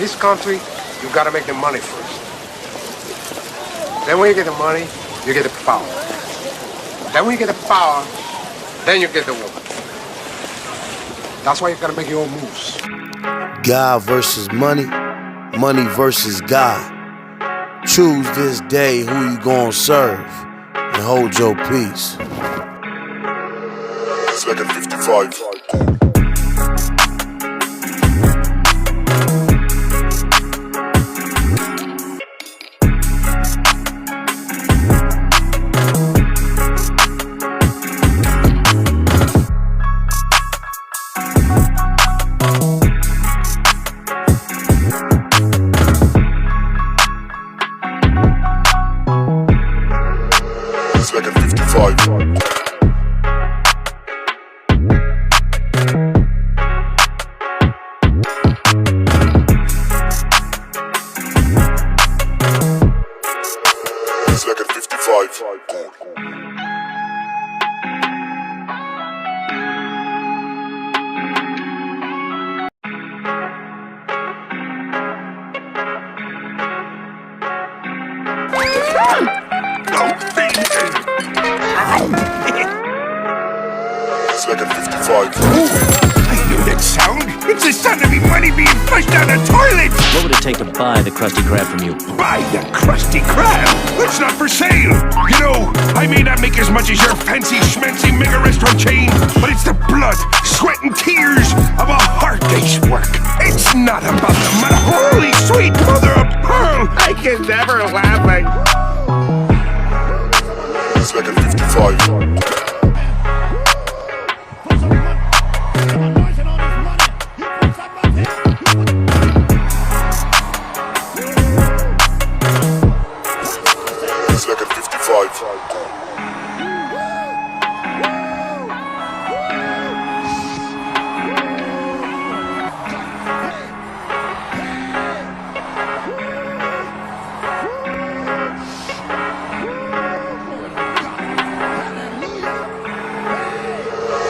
This country, you gotta make the money first. Then when you get the money, you get the power. Then when you get the power, then you get the woman. That's why you gotta make your own moves. God versus money, money versus God. Choose this day who you gonna serve and hold your peace. Second 55. Second 55. Second 55. Second 55. I know that sound. It's the sound of me money being flushed down the toilet. What would it take to buy the Krusty Krab from you? Buy the Krusty Krab? It's not for sale. You know, I may not make as much as your fancy schmancy mega restaurant chain, but it's the blood, sweat, and tears of a hard day's work. It's not about the money. Holy sweet mother of pearl! I can never laugh at. Second 55.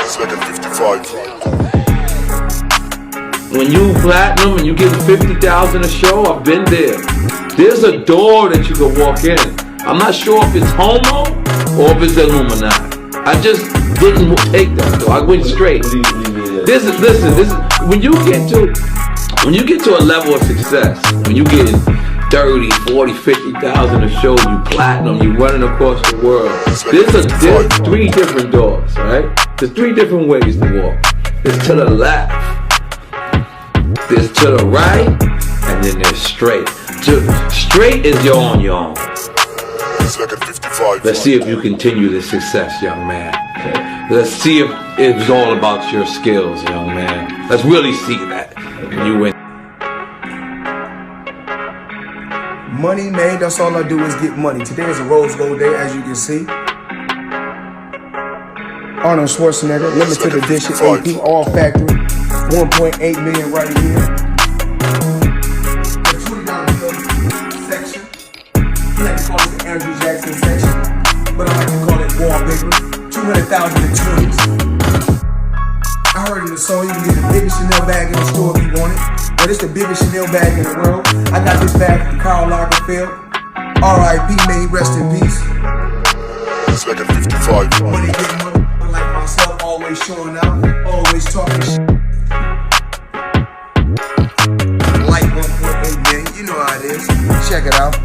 Second 55. When you platinum and you get 50,000 a show, I've been there. There's a door that you can walk in. I'm not sure if it's homo or if it's Illuminati. I just didn't take that door. I went straight. When you get to a level of success, when you get 30, 40, 50,000 a show, you platinum, you running across the world. There's three different doors, right? There's three different ways to walk. There's to the left, there's to the right, and then there's straight. Straight is you're on your own. Second 55. Let's see if you continue this success, young man. Let's see if it's all about your skills, young man. Let's really see that. And you win. Money, man, that's all I do is get money. Today is a Rose Gold Day, as you can see. Arnold Schwarzenegger, limited edition AP, all factory. 1.8 million right here. The $20 bill section. You like to call it the Andrew Jackson section, but I like to call it wallpaper. 200,000 in 20s. I heard in the song you can get the biggest Chanel bag in the store if you want it. But it's the biggest Chanel bag in the world. I got this bag from Karl Lagerfeld. R.I.P. may he rest in peace. Second 55. Money getting money like myself, always showing out, always talking shit. Like 1.8 million, you know how it is. Check it out.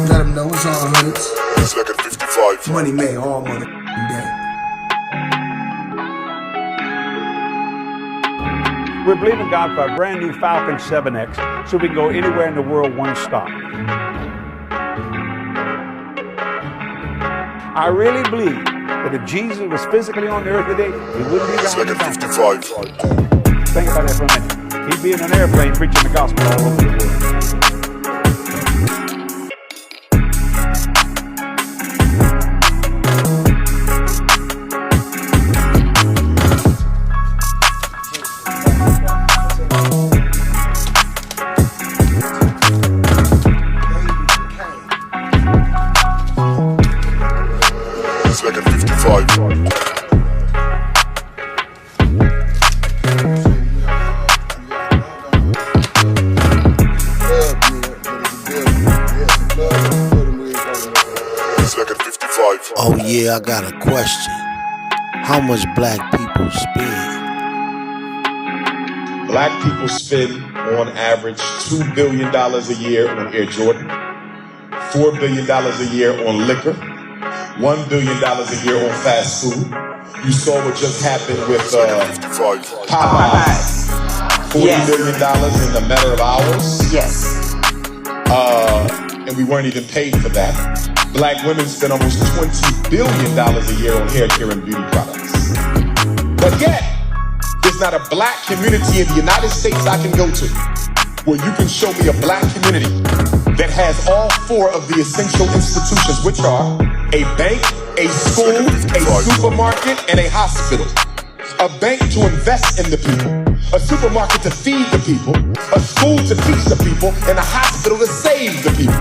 Let them know it's all hundreds. Second 55. Money made all money day. We're believing God for a brand new Falcon 7X so we can go anywhere in the world one stop. I really believe that if Jesus was physically on the earth today, he wouldn't be around. Second 55. Think about that for a minute. He'd be in an airplane preaching the gospel all over the world. Second 55. Yeah, I got a question. How much black people spend? Black people spend, on average, $2 billion a year on Air Jordan, $4 billion a year on liquor, $1 billion a year on fast food. You saw what just happened with Popeyes. $40 million in a matter of hours. Yes. And we weren't even paid for that. Black women spend almost $20 billion a year on hair care and beauty products. But yet, there's not a black community in the United States I can go to where you can show me a black community that has all four of the essential institutions, which are a bank, a school, a supermarket, and a hospital. A bank to invest in the people, a supermarket to feed the people, a school to teach the people, and a hospital to save the people.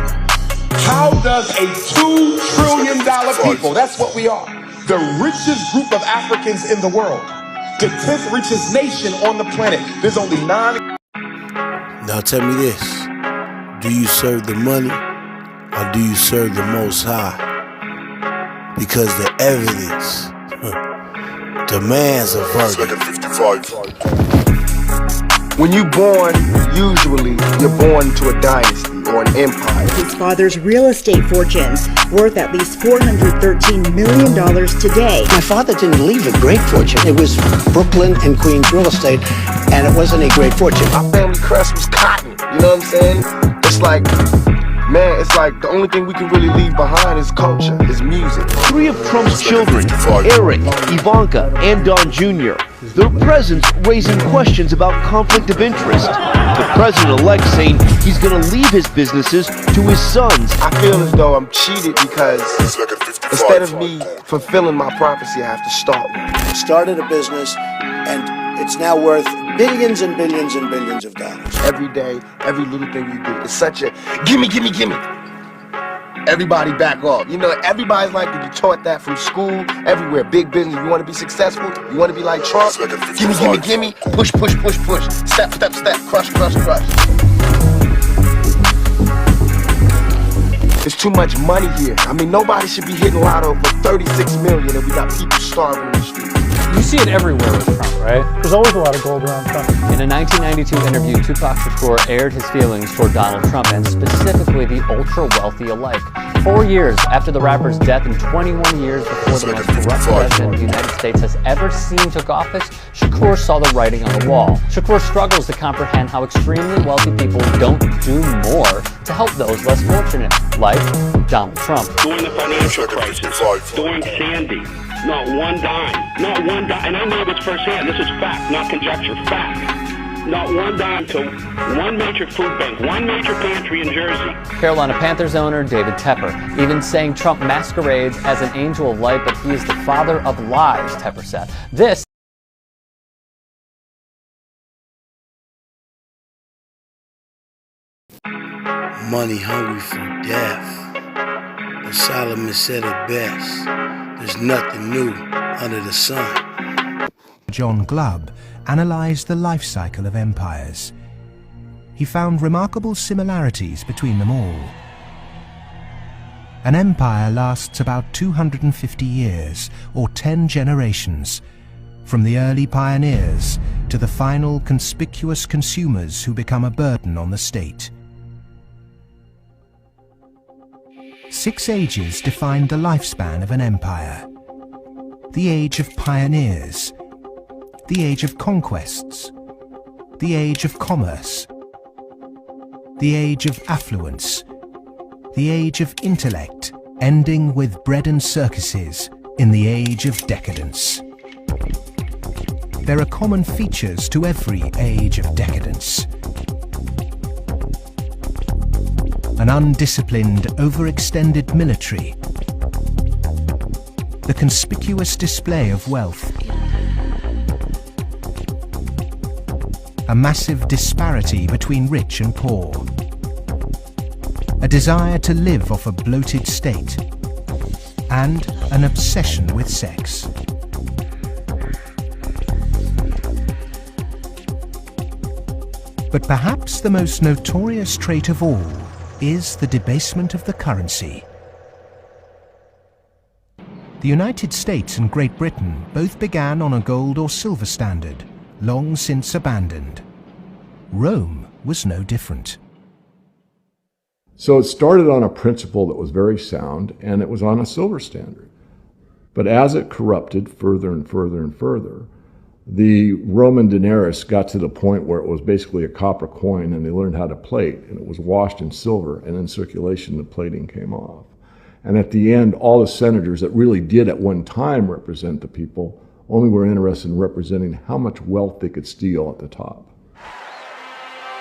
How does a $2 trillion people, that's what we are, the richest group of Africans in the world, the 10th richest nation on the planet, there's only 9... Now tell me this, do you serve the money or do you serve the Most High? Because the evidence demands a verdict. When you're born, usually you're born to a dynasty or an empire. His father's real estate fortunes, worth at least $413 million today. My father didn't leave a great fortune. It was Brooklyn and Queens real estate, and it wasn't a great fortune. Our family crest was cotton, you know what I'm saying? It's like, man, it's like the only thing we can really leave behind is culture, is music. 3 of Trump's children, Eric, Ivanka, and Don Jr., their presence raising questions about conflict of interest. The president-elect saying he's going to leave his businesses to his sons. I feel as though I'm cheated because instead of me fulfilling my prophecy, I have to start one. Started a business, and it's now worth billions and billions and billions of dollars. Every day, every little thing you do, it's such a gimme, gimme, gimme. Everybody back off. You know, everybody's like, you taught that from school, everywhere. Big business, you want to be successful, you want to be like Trump, gimme, gimme, gimme, push, push, push, push, step, step, step, crush, crush, crush. There's too much money here. I mean, nobody should be hitting lotto for 36 million and we got people starving in the streets. You see it everywhere with Trump, right? There's always a lot of gold around Trump. In a 1992 interview, Tupac Shakur aired his feelings toward Donald Trump and specifically the ultra-wealthy alike. 4 years after the rapper's death and 21 years before the most corrupt president the United States has ever seen took office, Shakur saw the writing on the wall. Shakur struggles to comprehend how extremely wealthy people don't do more to help those less fortunate, like Donald Trump. During the financial crisis, during Sandy, not one dime, and I know this firsthand, this is fact, not conjecture, fact. Not one dime to one major food bank, one major pantry in Jersey. Carolina Panthers owner David Tepper even saying Trump masquerades as an angel of light, but he is the father of lies, Tepper said. This Money hungry for death. But Solomon said it best. There's nothing new under the sun. John Glubb analyzed the life cycle of empires. He found remarkable similarities between them all. An empire lasts about 250 years, or 10 generations, from the early pioneers to the final conspicuous consumers who become a burden on the state. 6 ages defined the lifespan of an empire. The age of pioneers, the age of conquests, the age of commerce, the age of affluence, the age of intellect, ending with bread and circuses in the age of decadence. There are common features to every age of decadence. An undisciplined, overextended military, the conspicuous display of wealth, a massive disparity between rich and poor, a desire to live off a bloated state, and an obsession with sex. But perhaps the most notorious trait of all is the debasement of the currency. The United States and Great Britain both began on a gold or silver standard, long since abandoned. Rome was no different. So it started on a principle that was very sound, and it was on a silver standard. But as it corrupted further and further and further, the Roman denarius got to the point where it was basically a copper coin, and they learned how to plate, and it was washed in silver, and in circulation the plating came off. And at the end, all the senators that really did at one time represent the people only were interested in representing how much wealth they could steal at the top.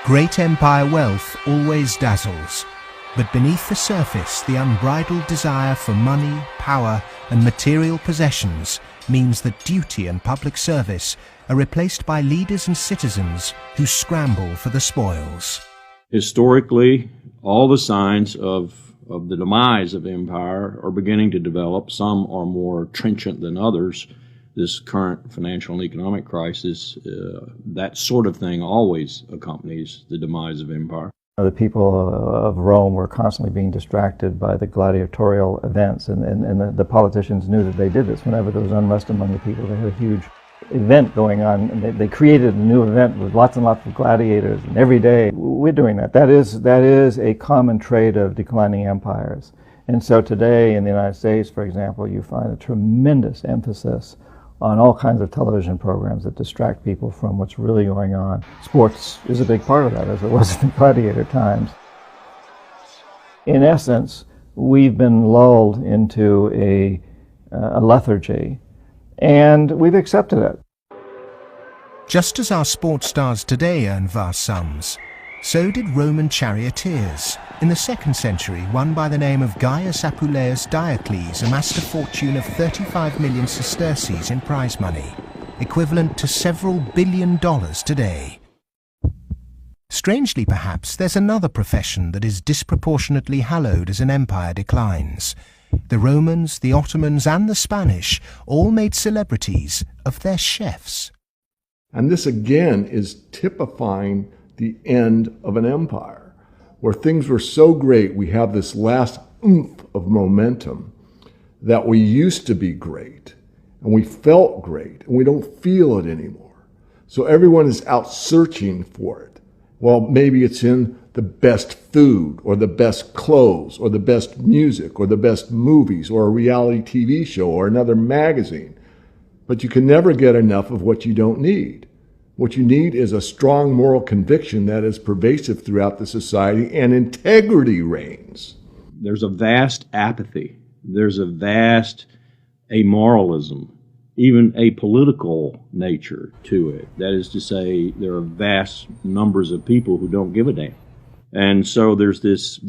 Great empire wealth always dazzles, but beneath the surface, the unbridled desire for money, power, and material possessions means that duty and public service are replaced by leaders and citizens who scramble for the spoils. Historically, all the signs of the demise of empire are beginning to develop. Some are more trenchant than others. This current financial and economic crisis, that sort of thing always accompanies the demise of empire. The people of Rome were constantly being distracted by the gladiatorial events, and the politicians knew that they did this. Whenever there was unrest among the people, they had a huge event going on, and they created a new event with lots and lots of gladiators, and every day we're doing that. That is a common trait of declining empires. And so today in the United States, for example, you find a tremendous emphasis on all kinds of television programs that distract people from what's really going on. Sports is a big part of that, as it was in the gladiator times. In essence, we've been lulled into a lethargy, and we've accepted it. Just as our sports stars today earn vast sums, so did Roman charioteers. In the 2nd century, one by the name of Gaius Apuleius Diocles amassed a fortune of 35 million sesterces in prize money, equivalent to several $1 billion today. Strangely perhaps, there's another profession that is disproportionately hallowed as an empire declines. The Romans, the Ottomans, and the Spanish all made celebrities of their chefs. And this again is typifying the end of an empire, where things were so great, we have this last oomph of momentum that we used to be great, and we felt great, and we don't feel it anymore. So everyone is out searching for it. Well, maybe it's in the best food, or the best clothes, or the best music, or the best movies, or a reality TV show, or another magazine. But you can never get enough of what you don't need. What you need is a strong moral conviction that is pervasive throughout the society, and integrity reigns. There's a vast apathy. There's a vast amoralism, even a political nature to it. That is to say, there are vast numbers of people who don't give a damn. And so there's this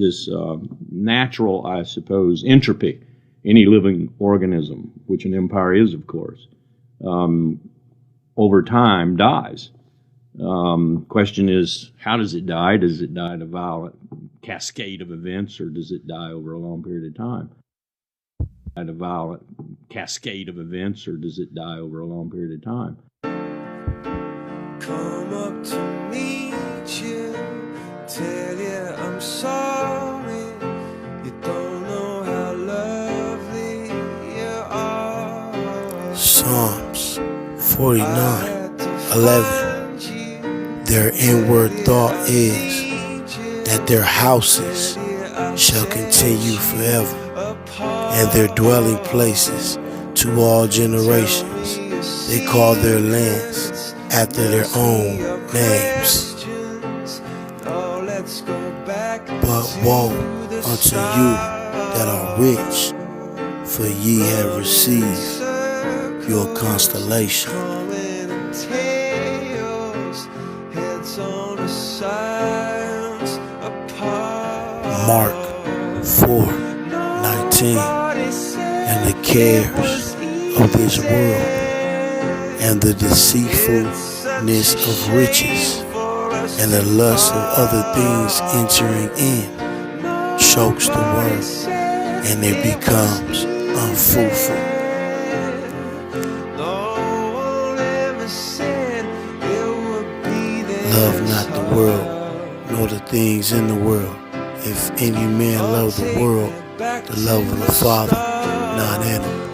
natural, I suppose, entropy. Any living organism, which an empire is, of course, over time dies. Question is, how does it die? Does it die in a violent cascade of events, or does it die over a long period of time? In a violent cascade of events, or does it die over a long period of time? Come up to meet you, tell you I'm sorry. You don't know how lovely you are. Psalms 49:11. Their inward thought is that their houses shall continue forever, and their dwelling places to all generations. They call their lands after their own names. But woe unto you that are rich, for ye have received your constellation. Mark 4:19. And the cares of this world and the deceitfulness of riches and the lust of other things entering in chokes the word, and it becomes unfruitful. Love not the world, nor the things in the world. If any man love the world, the love of the Father not in him.